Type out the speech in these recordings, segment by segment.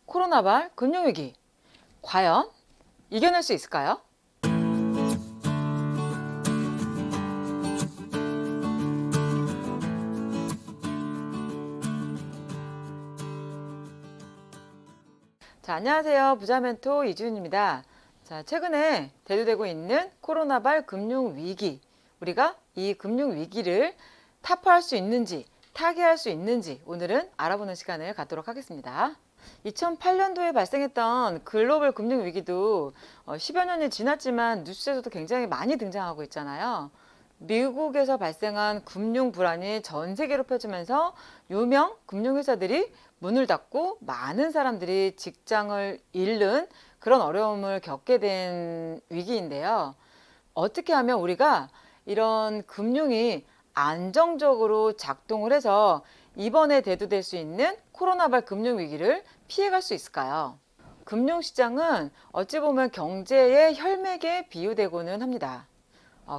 코로나발 금융위기, 과연 이겨낼 수 있을까요? 자, 안녕하세요. 부자멘토 이주은입니다. 자, 최근에 대두되고 있는 코로나발 금융위기, 우리가 이 금융위기를 타파할 수 있는지, 타개할 수 있는지 오늘은 알아보는 시간을 갖도록 하겠습니다. 2008년도에 발생했던 글로벌 금융위기도 10여 년이 지났지만 뉴스에서도 굉장히 많이 등장하고 있잖아요. 미국에서 발생한 금융 불안이 전 세계로 펴지면서 유명 금융회사들이 문을 닫고 많은 사람들이 직장을 잃는 그런 어려움을 겪게 된 위기인데요. 어떻게 하면 우리가 이런 금융이 안정적으로 작동을 해서 이번에 대두될 수 있는 코로나발 금융위기를 피해갈 수 있을까요? 금융시장은 어찌 보면 경제의 혈맥에 비유되고는 합니다.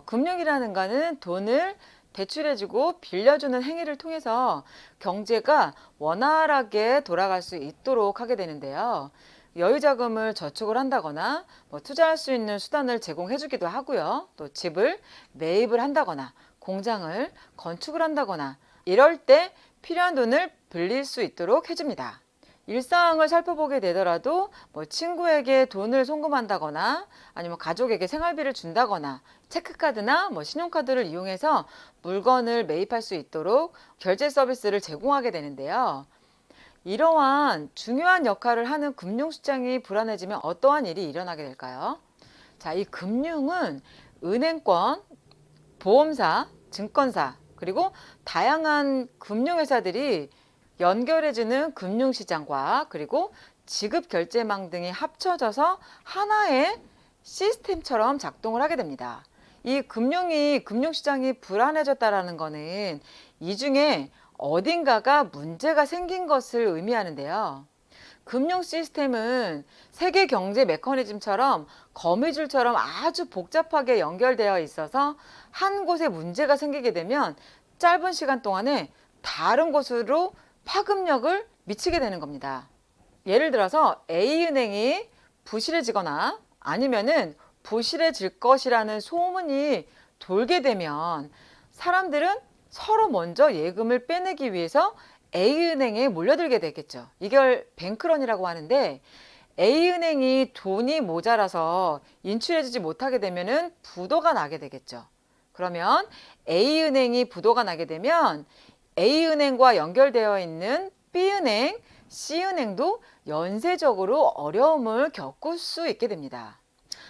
금융이라는 거는 돈을 대출해주고 빌려주는 행위를 통해서 경제가 원활하게 돌아갈 수 있도록 하게 되는데요. 여유자금을 저축을 한다거나 투자할 수 있는 수단을 제공해주기도 하고요. 또 집을 매입을 한다거나 공장을 건축을 한다거나 이럴 때 필요한 돈을 빌릴 수 있도록 해줍니다. 일상을 살펴보게 되더라도 친구에게 돈을 송금한다거나 아니면 가족에게 생활비를 준다거나 체크카드나 신용카드를 이용해서 물건을 매입할 수 있도록 결제 서비스를 제공하게 되는데요. 이러한 중요한 역할을 하는 금융시장이 불안해지면 어떠한 일이 일어나게 될까요? 자, 이 금융은 은행권, 보험사, 증권사, 그리고 다양한 금융회사들이 연결해주는 금융시장과 그리고 지급결제망 등이 합쳐져서 하나의 시스템처럼 작동을 하게 됩니다. 이 금융시장이 불안해졌다라는 것은 이 중에 어딘가가 문제가 생긴 것을 의미하는데요. 금융 시스템은 세계 경제 메커니즘처럼 거미줄처럼 아주 복잡하게 연결되어 있어서 한 곳에 문제가 생기게 되면 짧은 시간 동안에 다른 곳으로 파급력을 미치게 되는 겁니다. 예를 들어서 A은행이 부실해지거나 아니면은 부실해질 것이라는 소문이 돌게 되면 사람들은 서로 먼저 예금을 빼내기 위해서 A은행에 몰려들게 되겠죠. 이걸 뱅크런이라고 하는데 A은행이 돈이 모자라서 인출해주지 못하게 되면은 부도가 나게 되겠죠. 그러면 A은행이 부도가 나게 되면 A은행과 연결되어 있는 B은행, C은행도 연쇄적으로 어려움을 겪을 수 있게 됩니다.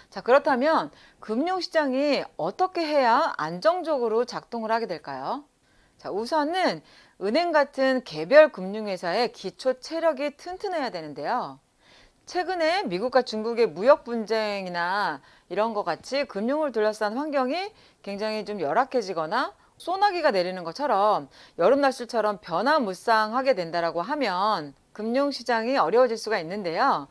자, 그렇다면 금융시장이 어떻게 해야 안정적으로 작동을 하게 될까요? 자, 우선은 은행 같은 개별 금융회사의 기초 체력이 튼튼해야 되는데요. 최근에 미국과 중국의 무역 분쟁이나 이런 것 같이 금융을 둘러싼 환경이 굉장히 좀 열악해지거나 소나기가 내리는 것처럼 여름 날씨처럼 변화무쌍하게 된다라고 하면 금융시장이 어려워질 수가 있는데요.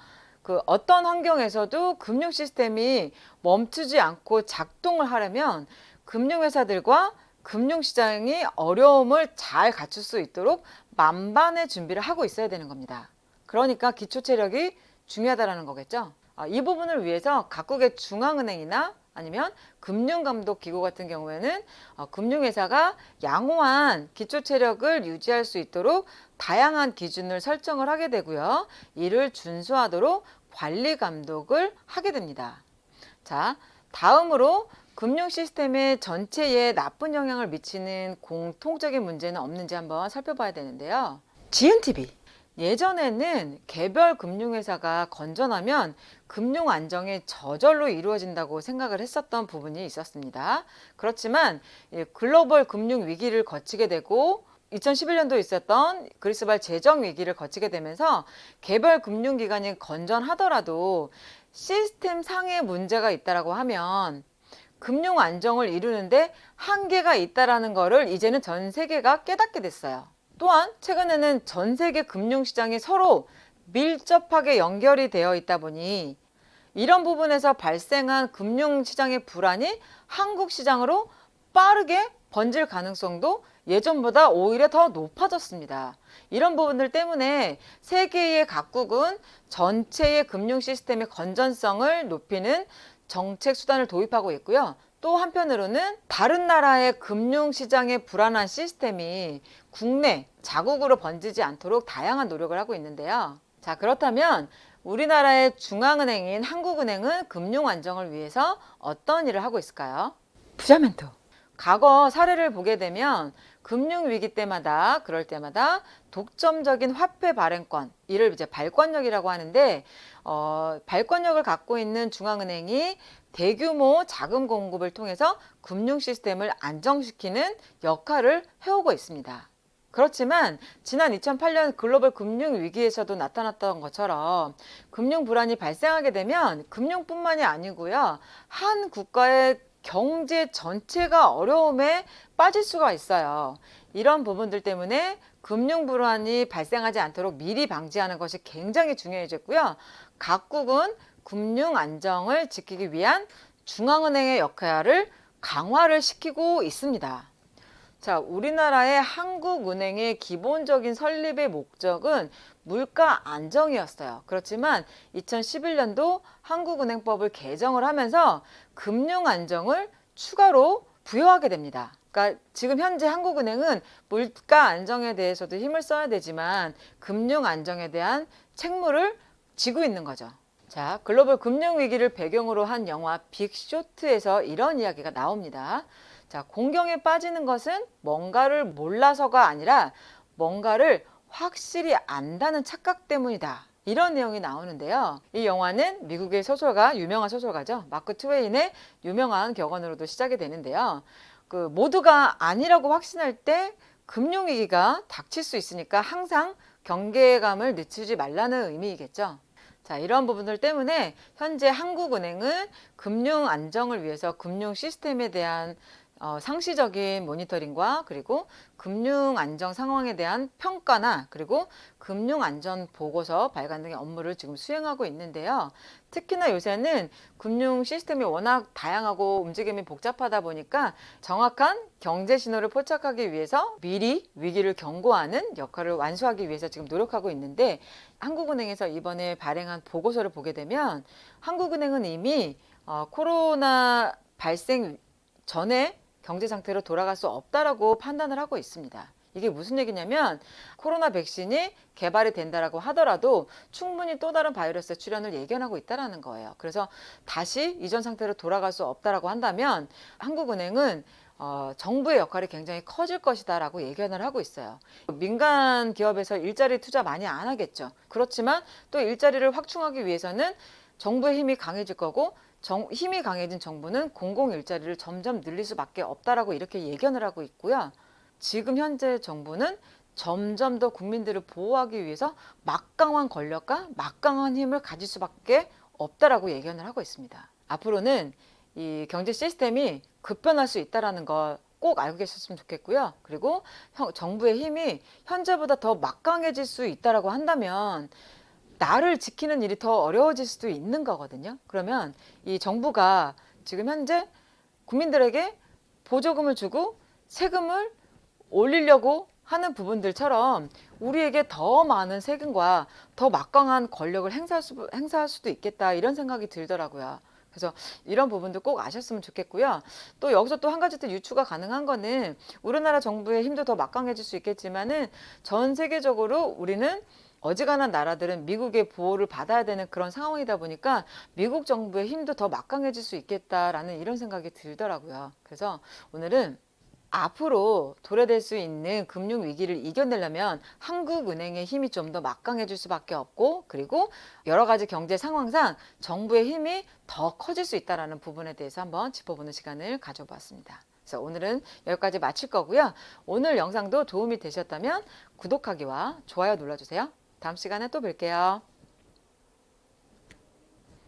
어떤 환경에서도 금융 시스템이 멈추지 않고 작동을 하려면 금융회사들과 금융시장이 어려움을 잘 갖출 수 있도록 만반의 준비를 하고 있어야 되는 겁니다. 그러니까 기초 체력이 중요하다는 거겠죠. 이 부분을 위해서 각국의 중앙은행이나 아니면 금융감독기구 같은 경우에는 금융회사가 양호한 기초 체력을 유지할 수 있도록 다양한 기준을 설정을 하게 되고요. 이를 준수하도록 관리 감독을 하게 됩니다. 자, 다음으로 금융 시스템의 전체에 나쁜 영향을 미치는 공통적인 문제는 없는지 한번 살펴봐야 되는데요. GNTV. 예전에는 개별 금융회사가 건전하면 금융 안정이 저절로 이루어진다고 생각을 했었던 부분이 있었습니다. 그렇지만 글로벌 금융 위기를 거치게 되고 2011년도에 있었던 그리스발 재정 위기를 거치게 되면서 개별 금융기관이 건전하더라도 시스템 상의 문제가 있다라고 하면 금융 안정을 이루는데 한계가 있다라는 것을 이제는 전 세계가 깨닫게 됐어요. 또한 최근에는 전 세계 금융시장이 서로 밀접하게 연결이 되어 있다 보니 이런 부분에서 발생한 금융시장의 불안이 한국 시장으로 빠르게 번질 가능성도 예전보다 오히려 더 높아졌습니다. 이런 부분들 때문에 세계의 각국은 전체의 금융 시스템의 건전성을 높이는 정책 수단을 도입하고 있고요. 또 한편으로는 다른 나라의 금융시장의 불안한 시스템이 국내, 자국으로 번지지 않도록 다양한 노력을 하고 있는데요. 자, 그렇다면 우리나라의 중앙은행인 한국은행은 금융 안정을 위해서 어떤 일을 하고 있을까요? 부자 멘토. 과거 사례를 보게 되면 금융위기 때마다 그럴 때마다 독점적인 화폐 발행권, 이를 이제 발권력이라고 하는데 발권력을 갖고 있는 중앙은행이 대규모 자금 공급을 통해서 금융 시스템을 안정시키는 역할을 해오고 있습니다. 그렇지만 지난 2008년 글로벌 금융 위기에서도 나타났던 것처럼 금융 불안이 발생하게 되면 금융뿐만이 아니고요. 한 국가의 경제 전체가 어려움에 빠질 수가 있어요. 이런 부분들 때문에 금융 불안이 발생하지 않도록 미리 방지하는 것이 굉장히 중요해졌고요. 각국은 금융 안정을 지키기 위한 중앙은행의 역할을 강화를 시키고 있습니다. 자, 우리나라의 한국은행의 기본적인 설립의 목적은 물가 안정이었어요. 그렇지만 2011년도 한국은행법을 개정을 하면서 금융 안정을 추가로 부여하게 됩니다. 그러니까 지금 현재 한국은행은 물가 안정에 대해서도 힘을 써야 되지만 금융 안정에 대한 책무를 지고 있는 거죠. 자, 글로벌 금융위기를 배경으로 한 영화 빅쇼트에서 이런 이야기가 나옵니다. 자, 공경에 빠지는 것은 뭔가를 몰라서가 아니라 뭔가를 확실히 안다는 착각 때문이다. 이런 내용이 나오는데요. 이 영화는 미국의 소설가, 유명한 소설가죠. 마크 트웨인의 유명한 격언으로도 시작이 되는데요. 모두가 아니라고 확신할 때 금융위기가 닥칠 수 있으니까 항상 경계감을 늦추지 말라는 의미이겠죠. 자, 이런 부분들 때문에 현재 한국은행은 금융 안정을 위해서 금융 시스템에 대한 상시적인 모니터링과 그리고 금융 안정 상황에 대한 평가나 그리고 금융 안전 보고서 발간 등의 업무를 지금 수행하고 있는데요. 특히나 요새는 금융 시스템이 워낙 다양하고 움직임이 복잡하다 보니까 정확한 경제 신호를 포착하기 위해서 미리 위기를 경고하는 역할을 완수하기 위해서 지금 노력하고 있는데 한국은행에서 이번에 발행한 보고서를 보게 되면 한국은행은 이미 코로나 발생 전에 경제 상태로 돌아갈 수 없다라고 판단을 하고 있습니다. 이게 무슨 얘기냐면 코로나 백신이 개발이 된다라고 하더라도 충분히 또 다른 바이러스의 출현을 예견하고 있다라는 거예요. 그래서 다시 이전 상태로 돌아갈 수 없다라고 한다면 한국은행은 정부의 역할이 굉장히 커질 것이다라고 예견을 하고 있어요. 민간 기업에서 일자리 투자 많이 안 하겠죠. 그렇지만 또 일자리를 확충하기 위해서는 정부의 힘이 강해질 거고 힘이 강해진 정부는 공공 일자리를 점점 늘릴 수밖에 없다라고 이렇게 예견을 하고 있고요. 지금 현재 정부는 점점 더 국민들을 보호하기 위해서 막강한 권력과 막강한 힘을 가질 수밖에 없다라고 예견을 하고 있습니다. 앞으로는 이 경제 시스템이 급변할 수 있다라는 걸 꼭 알고 계셨으면 좋겠고요. 그리고 정부의 힘이 현재보다 더 막강해질 수 있다라고 한다면 나를 지키는 일이 더 어려워질 수도 있는 거거든요. 그러면 이 정부가 지금 현재 국민들에게 보조금을 주고 세금을 올리려고 하는 부분들처럼 우리에게 더 많은 세금과 더 막강한 권력을 행사할 수도 있겠다 이런 생각이 들더라고요. 그래서 이런 부분도 꼭 아셨으면 좋겠고요. 또 여기서 또 한 가지 더 유추가 가능한 거는 우리나라 정부의 힘도 더 막강해질 수 있겠지만은 전 세계적으로 우리는 어지간한 나라들은 미국의 보호를 받아야 되는 그런 상황이다 보니까 미국 정부의 힘도 더 막강해질 수 있겠다라는 이런 생각이 들더라고요. 그래서 오늘은 앞으로 도래될 수 있는 금융 위기를 이겨내려면 한국은행의 힘이 좀 더 막강해질 수밖에 없고 그리고 여러 가지 경제 상황상 정부의 힘이 더 커질 수 있다는 부분에 대해서 한번 짚어보는 시간을 가져보았습니다. 그래서 오늘은 여기까지 마칠 거고요. 오늘 영상도 도움이 되셨다면 구독하기와 좋아요 눌러주세요. 다음 시간에 또 뵐게요.